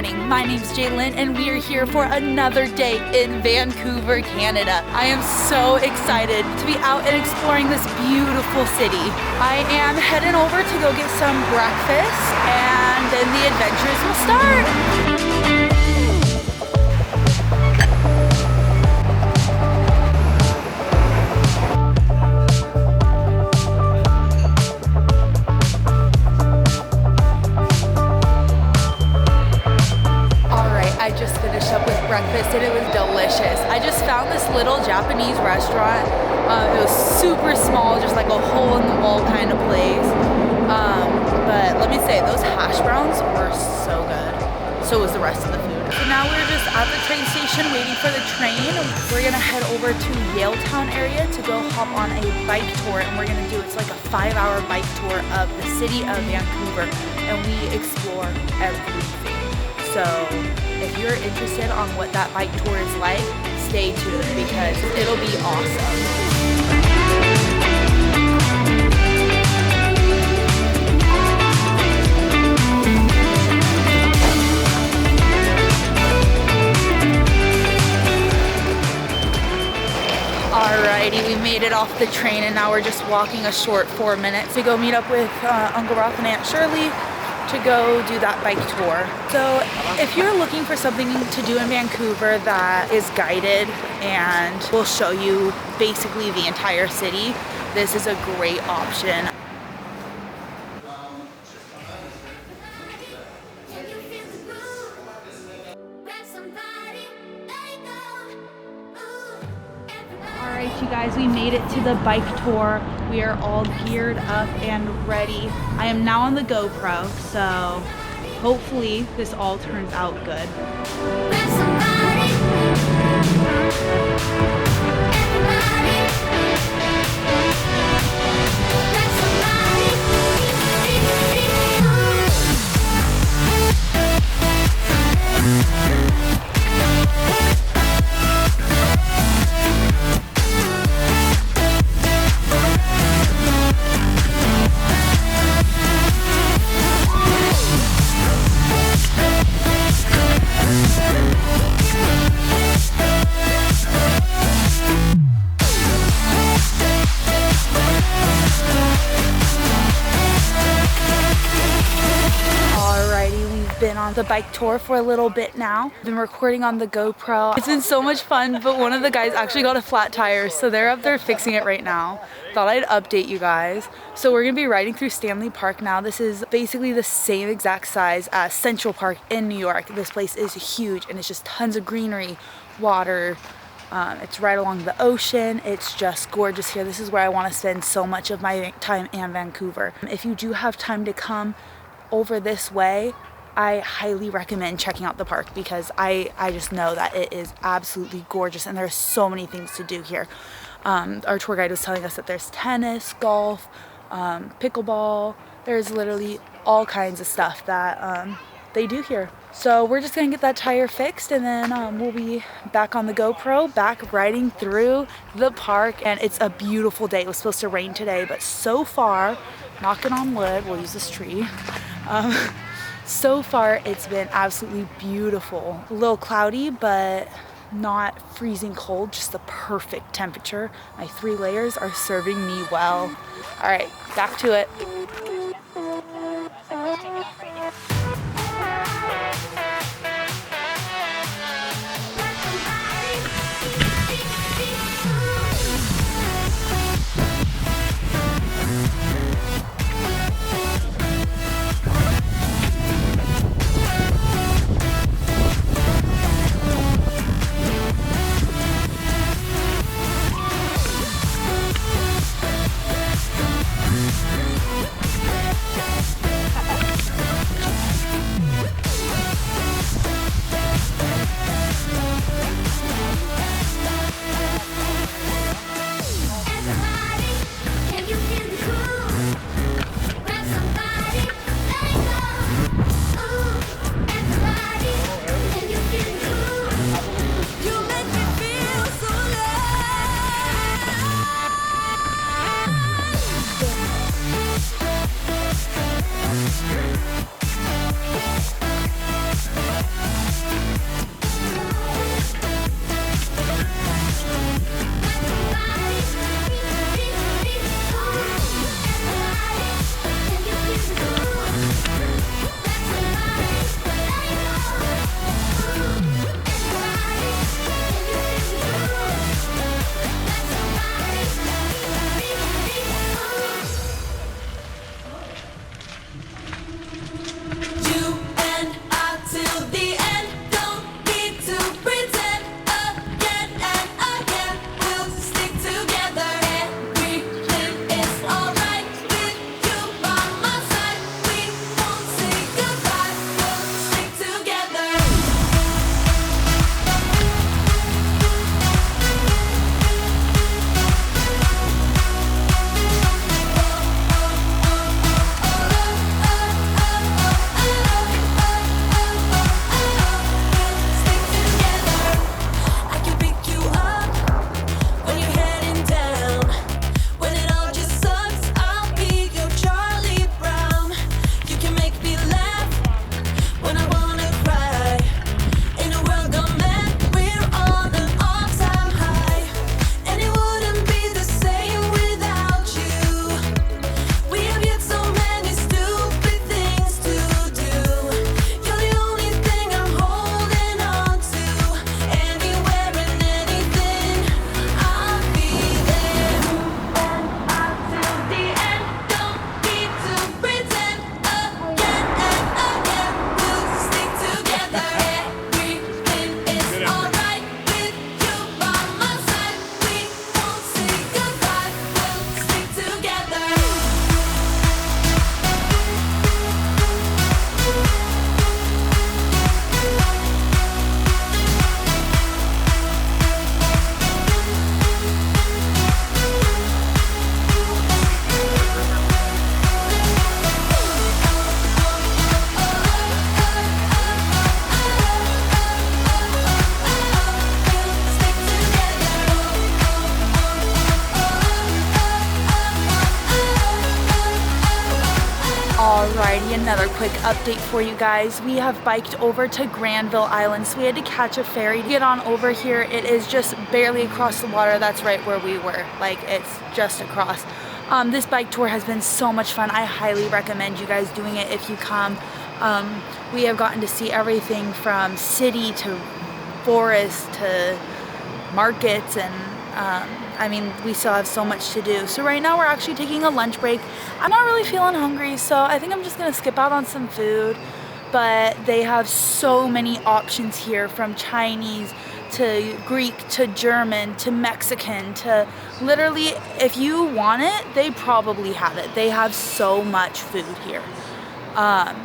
morning, my name's Jaylynn and we are here for another day in Vancouver, Canada. I am so excited to be out and exploring this beautiful city. I am heading over to go get some breakfast and then the adventures will start. I just finished up with breakfast and it was delicious. I just found this little Japanese restaurant. It was super small, just like a hole in the wall kind of place. But let me say, those hash browns were so good. So was the rest of the food. So now we're just at the train station waiting for the train. We're gonna head over to Town area to go hop on a bike tour, and we're gonna do, it's like a 5-hour bike tour of the city of Vancouver, and we explore everything. So if you're interested on what that bike tour is like, stay tuned because it'll be awesome. Alrighty, we made it off the train and now we're just walking a short 4 minutes to go meet up with Uncle Roth and Aunt Shirley to go do that bike tour. So if you're looking for something to do in Vancouver that is guided and will show you basically the entire city, this is a great option. Alright, you guys, we made it to the bike tour. We are all geared up and ready. I am now on the GoPro, so hopefully this all turns out good. Been on the bike tour for a little bit now. Been recording on the GoPro. It's been so much fun, but one of the guys actually got a flat tire, so they're up there fixing it right now. Thought I'd update you guys. So we're gonna be riding through Stanley Park now. This is basically the same exact size as Central Park in New York. This place is huge and it's just tons of greenery, water. It's right along the ocean. It's just gorgeous here. This is where I want to spend so much of my time in Vancouver. If you do have time to come over this way, I highly recommend checking out the park because I just know that it is absolutely gorgeous and there's so many things to do here. Our tour guide was telling us that there's tennis, golf, pickleball. There's literally all kinds of stuff that they do here. So we're just gonna get that tire fixed and then we'll be back on the GoPro, back riding through the park, and it's a beautiful day. It was supposed to rain today, but so far, knocking on wood, we'll use this tree. So far, it's been absolutely beautiful. A little cloudy, but not freezing cold, just the perfect temperature. My 3 layers are serving me well. All right, back to it. quick update for you guys. We have biked over to Granville Island, so we had to catch a ferry to get on over here. It is just barely across the water. That's right where we were. Like, it's just across. This bike tour has been so much fun. I highly recommend you guys doing it if you come. We have gotten to see everything from city to forest to markets, and I mean, we still have so much to do. So right now we're actually taking a lunch break. I'm not really feeling hungry, so I think I'm just gonna skip out on some food. But they have so many options here, from Chinese to Greek to German to Mexican to literally, if you want it, they probably have it. They have so much food here.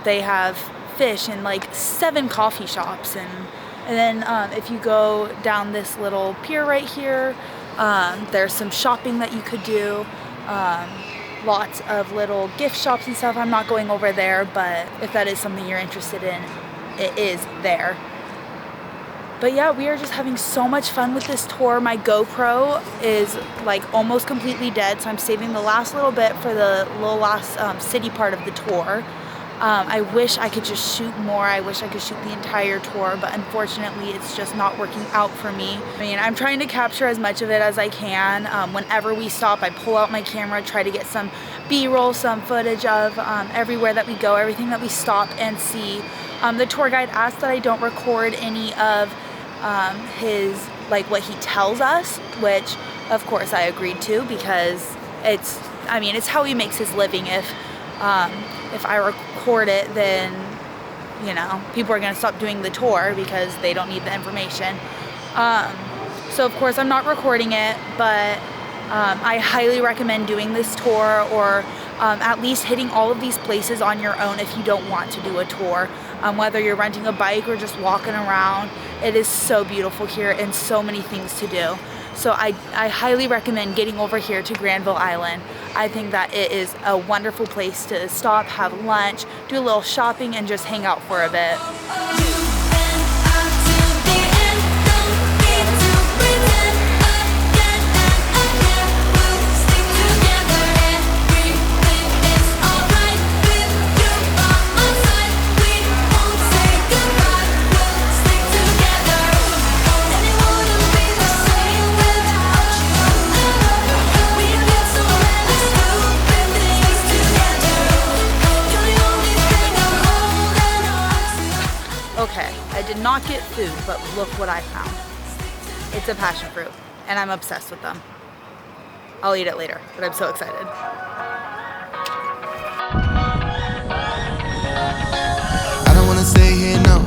They have fish and like 7 coffee shops, and then if you go down this little pier right here, there's some shopping that you could do. Lots of little gift shops and stuff. I'm not going over there, but if that is something you're interested in, it is there. But yeah, we are just having so much fun with this tour. My GoPro is like almost completely dead, so I'm saving the last little bit for the little last city part of the tour. I wish I could just shoot more. I wish I could shoot the entire tour, but unfortunately it's just not working out for me. I mean, I'm trying to capture as much of it as I can. Whenever we stop, I pull out my camera, try to get some B-roll, some footage of everywhere that we go, everything that we stop and see. The tour guide asked that I don't record any of his, like, what he tells us, which of course I agreed to, because it's, I mean, it's how he makes his living. If I record it, then, you know, people are going to stop doing the tour because they don't need the information. So of course I'm not recording it, but I highly recommend doing this tour, or at least hitting all of these places on your own if you don't want to do a tour. Whether you're renting a bike or just walking around, it is so beautiful here and so many things to do. So I highly recommend getting over here to Granville Island. I think that it is a wonderful place to stop, have lunch, do a little shopping, and just hang out for a bit. Okay, I did not get food, but look what I found. It's a passion fruit, and I'm obsessed with them. I'll eat it later, but I'm so excited. I don't wanna stay here, no.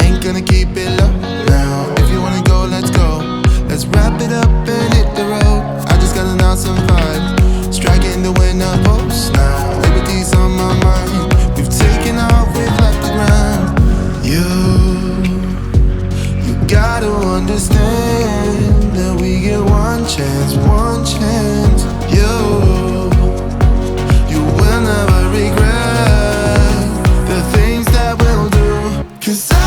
Ain't gonna keep it low now. If you wanna go, let's go. Let's wrap it up and hit the road. I just got an awesome vibe, striking the winner post now. Liberty's on my mind. We've taken off, we've left the ground. You gotta understand that we get one chance, one chance. You will never regret the things that we'll do. 'Cause I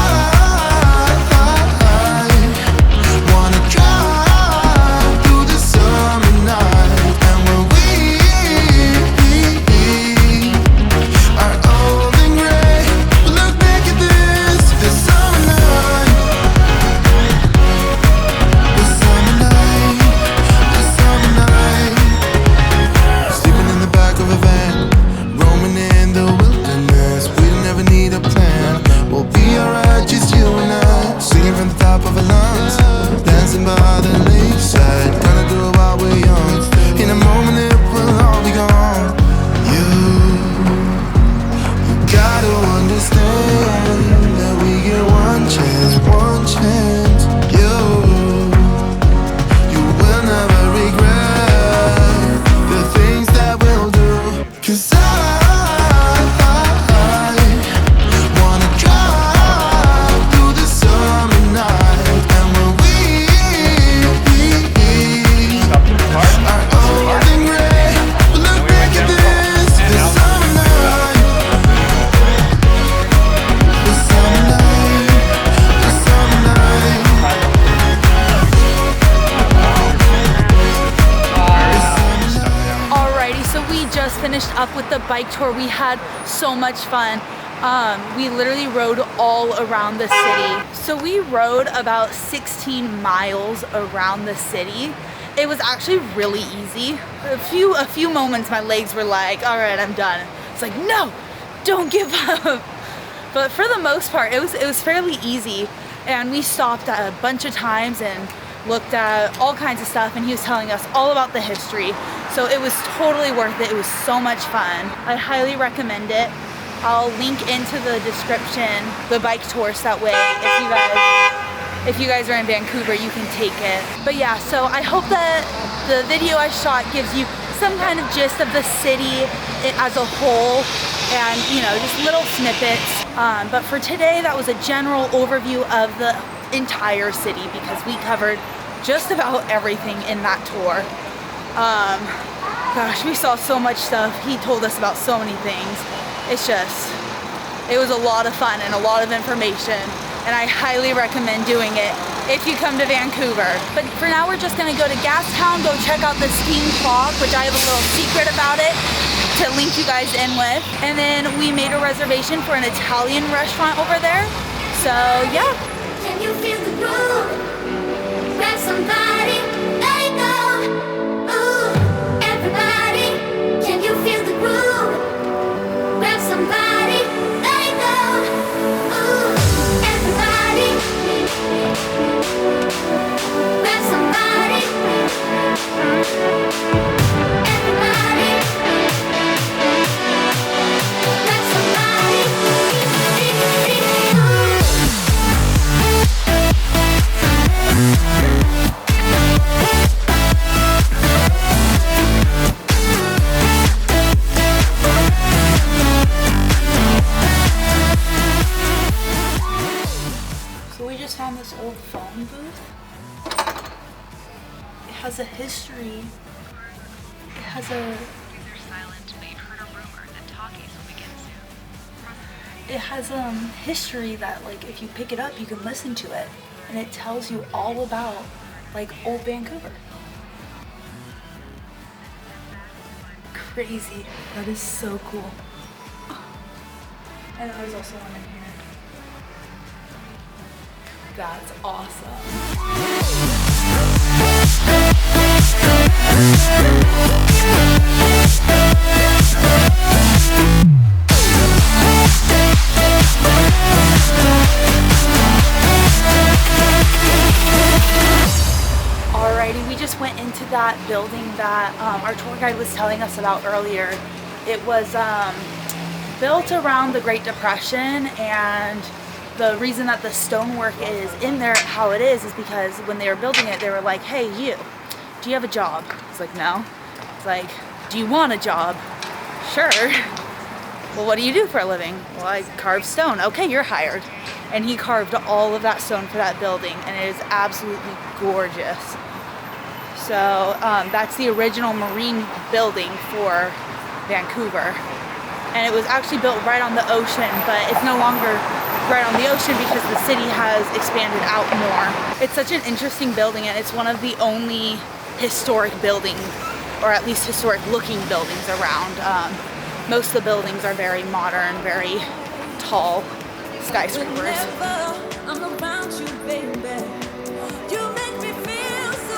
wanna drive through the summer night, and when we are old and gray, we'll look back at this summer night, this summer night, this summer night. Sleeping in the back of a van, roaming in the wilderness. We don't ever need a plan. We'll be alright, just you and I. Singing from the top of our lungs, dancing by the lakeside. Gonna do it while we're young. In a moment it will all be gone. You gotta understand that we get one chance, one chance. You will never regret the things that we'll do. 'Cause I wanna drive bike tour. We had so much fun. We literally rode all around the city. So we rode about 16 miles around the city. It was actually really easy. A few moments my legs were like, all right, I'm done. It's like, no, don't give up. But for the most part, it was fairly easy. And we stopped a bunch of times and looked at all kinds of stuff, and he was telling us all about the history. So it was totally worth it. It was so much fun. I highly recommend it. I'll link into the description the bike tour, so that way if you guys are in Vancouver, you can take it. But yeah, so I hope that the video I shot gives you some kind of gist of the city as a whole, and you know, just little snippets. But for today, that was a general overview of the entire city, because we covered just about everything in that tour. Gosh, we saw so much stuff. He told us about so many things. It was a lot of fun and a lot of information, and I highly recommend doing it if you come to Vancouver. But for now, we're just gonna go to Gastown, go check out the steam clock, which I have a little secret about it to link you guys in with. And then we made a reservation for an Italian restaurant over there. So yeah. Can you feel the groove? Grab somebody, let it go. Ooh, everybody, can you feel the groove? Grab somebody, let it go. Ooh, everybody, grab somebody. Everybody, grab somebody. So we just found this old phone booth. It has a history. It has a... It has history that, like, if you pick it up, you can listen to it, and it tells you all about, like, old Vancouver. Crazy. That is so cool. And there's also one in here. That's awesome. Alrighty, we just went into that building that our tour guide was telling us about earlier. It was built around the Great Depression, and the reason that the stonework is in there how it is because when they were building it, they were like, hey, you, do you have a job? It's like, no. It's like, do you want a job? Sure. Well, what do you do for a living? Well, I carve stone. Okay, you're hired. And he carved all of that stone for that building, and it is absolutely gorgeous. So that's the original marine building for Vancouver. And it was actually built right on the ocean, but it's no longer right on the ocean because the city has expanded out more. It's such an interesting building, and it's one of the only historic buildings, or at least historic looking buildings around. Most of the buildings are very modern, very tall skyscrapers. I'm around you, baby. You make me feel so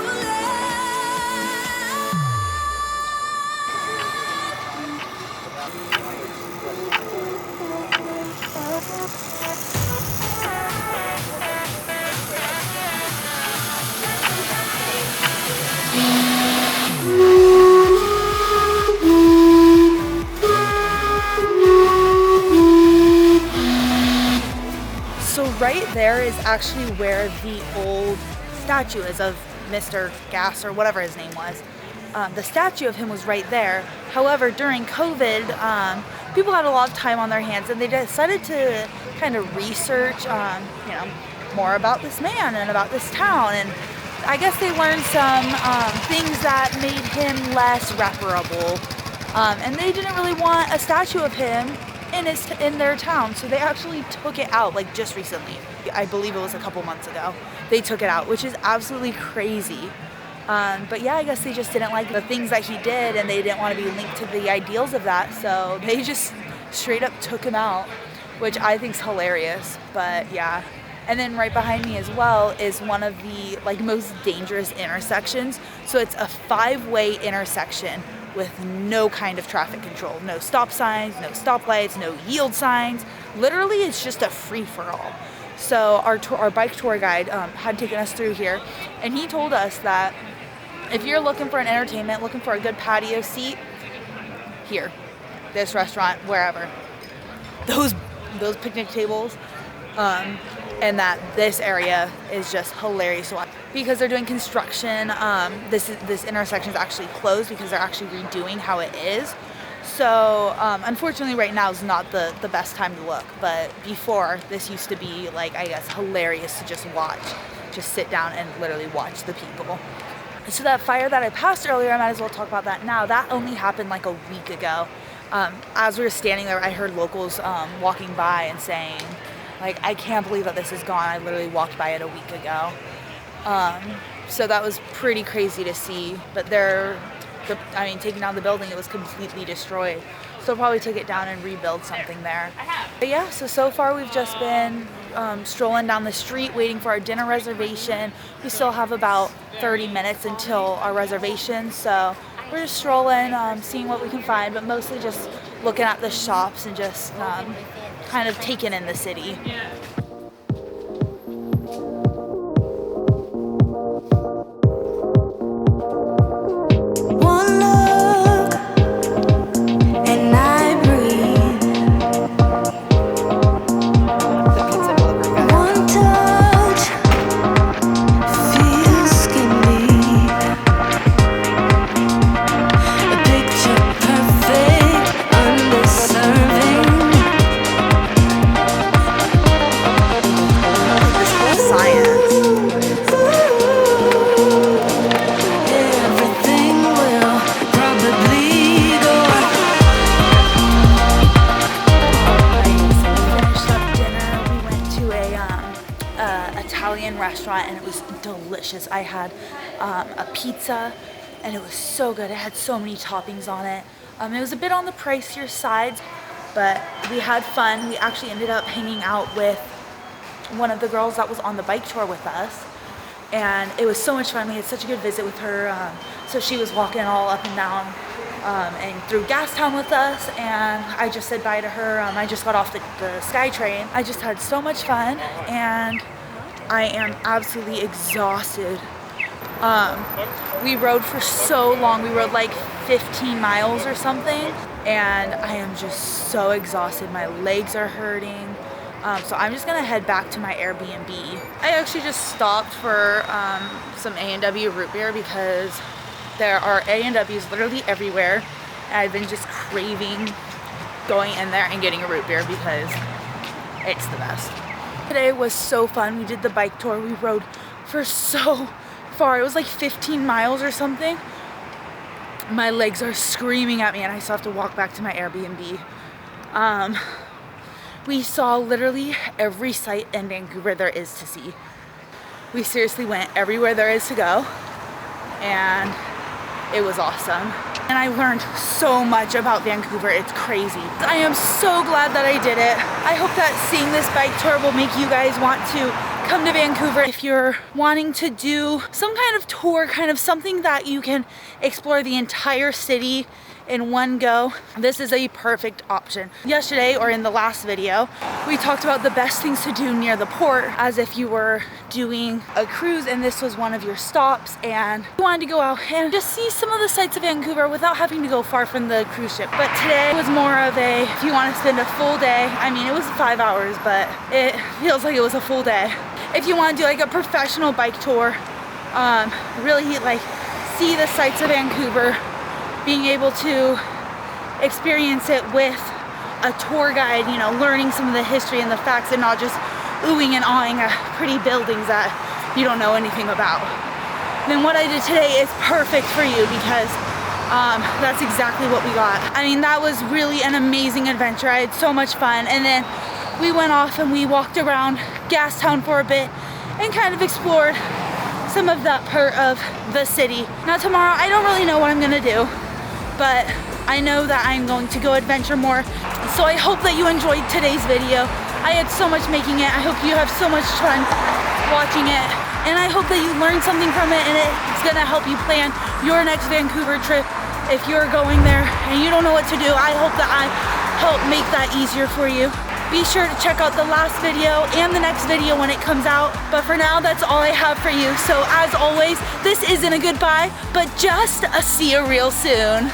So right there is actually where the old statue is of Mr. Gas, or whatever his name was. The statue of him was right there. However, during COVID, people had a lot of time on their hands, and they decided to kind of research, more about this man and about this town. And I guess they learned some things that made him less reparable. And they didn't really want a statue of him in their town, so they actually took it out, like just recently. I believe it was a couple months ago. They took it out, which is absolutely crazy. But yeah, I guess they just didn't like the things that he did, and they didn't want to be linked to the ideals of that, so they just straight up took him out, which I think is hilarious. But yeah. And then right behind me as well is one of the like most dangerous intersections. So it's a 5-way intersection with no kind of traffic control. No stop signs, no stoplights, no yield signs. Literally, it's just a free-for-all. So our bike tour guide had taken us through here, and he told us that if you're looking for an entertainment, looking for a good patio seat, here, this restaurant, wherever, those picnic tables, and that this area is just hilarious to watch because they're doing construction. This intersection is actually closed because they're actually redoing how it is. So unfortunately right now is not the best time to look, but before, this used to be like, I guess, hilarious to just watch, just sit down and literally watch the people. So that fire that I passed earlier, I might as well talk about that now. That only happened like a week ago. As we were standing there, I heard locals walking by and saying, like, I can't believe that this is gone. I literally walked by it a week ago. So that was pretty crazy to see. But taking down the building, it was completely destroyed. So they'll probably take it down and rebuild something there. But yeah, so far we've just been strolling down the street waiting for our dinner reservation. We still have about 30 minutes until our reservation. So we're just strolling, seeing what we can find, but mostly just looking at the shops and just kind of taking in the city. One look and I breathe. The pizza delivery guy. One touch feels skin deep. A picture perfect, undeserving. This whole science. Everything will probably go. Finished up dinner. We went to a Italian restaurant and it was delicious. I had a pizza and it was so good. It had so many toppings on it. It was a bit on the pricier side, but we had fun. We actually ended up hanging out with one of the girls that was on the bike tour with us, and it was so much fun. We had such a good visit with her. So she was walking all up and down and through Gastown with us, and I just said bye to her. I just got off the SkyTrain. I just had so much fun, and I am absolutely exhausted. We rode for so long. We rode like 15 miles or something, and I am just so exhausted. My legs are hurting. So I'm just gonna head back to my Airbnb. I actually just stopped for some A&W root beer because there are A&Ws literally everywhere. And I've been just craving going in there and getting a root beer because it's the best. Today was so fun. We did the bike tour. We rode for so far. It was like 15 miles or something. My legs are screaming at me and I still have to walk back to my Airbnb. We saw literally every site in Vancouver there is to see. We seriously went everywhere there is to go, and it was awesome. And I learned so much about Vancouver, it's crazy. I am so glad that I did it. I hope that seeing this bike tour will make you guys want to come to Vancouver. If you're wanting to do some kind of tour, kind of something that you can explore the entire city in one go, this is a perfect option. Yesterday, or in the last video, we talked about the best things to do near the port as if you were doing a cruise and this was one of your stops and you wanted to go out and just see some of the sights of Vancouver without having to go far from the cruise ship. But today was more of a, if you want to spend a full day, I mean it was 5 hours, but it feels like it was a full day. If you want to do like a professional bike tour, really like see the sights of Vancouver, being able to experience it with a tour guide, you know, learning some of the history and the facts and not just oohing and awing at pretty buildings that you don't know anything about. Then what I did today is perfect for you because that's exactly what we got. I mean, that was really an amazing adventure. I had so much fun. And then we went off and we walked around Gastown for a bit and kind of explored some of that part of the city. Now tomorrow, I don't really know what I'm gonna do, but I know that I'm going to go adventure more. So I hope that you enjoyed today's video. I had so much making it. I hope you have so much fun watching it. And I hope that you learned something from it and it's gonna help you plan your next Vancouver trip. If you're going there and you don't know what to do, I hope that I help make that easier for you. Be sure to check out the last video and the next video when it comes out. But for now, that's all I have for you. So as always, this isn't a goodbye, but just a see you real soon.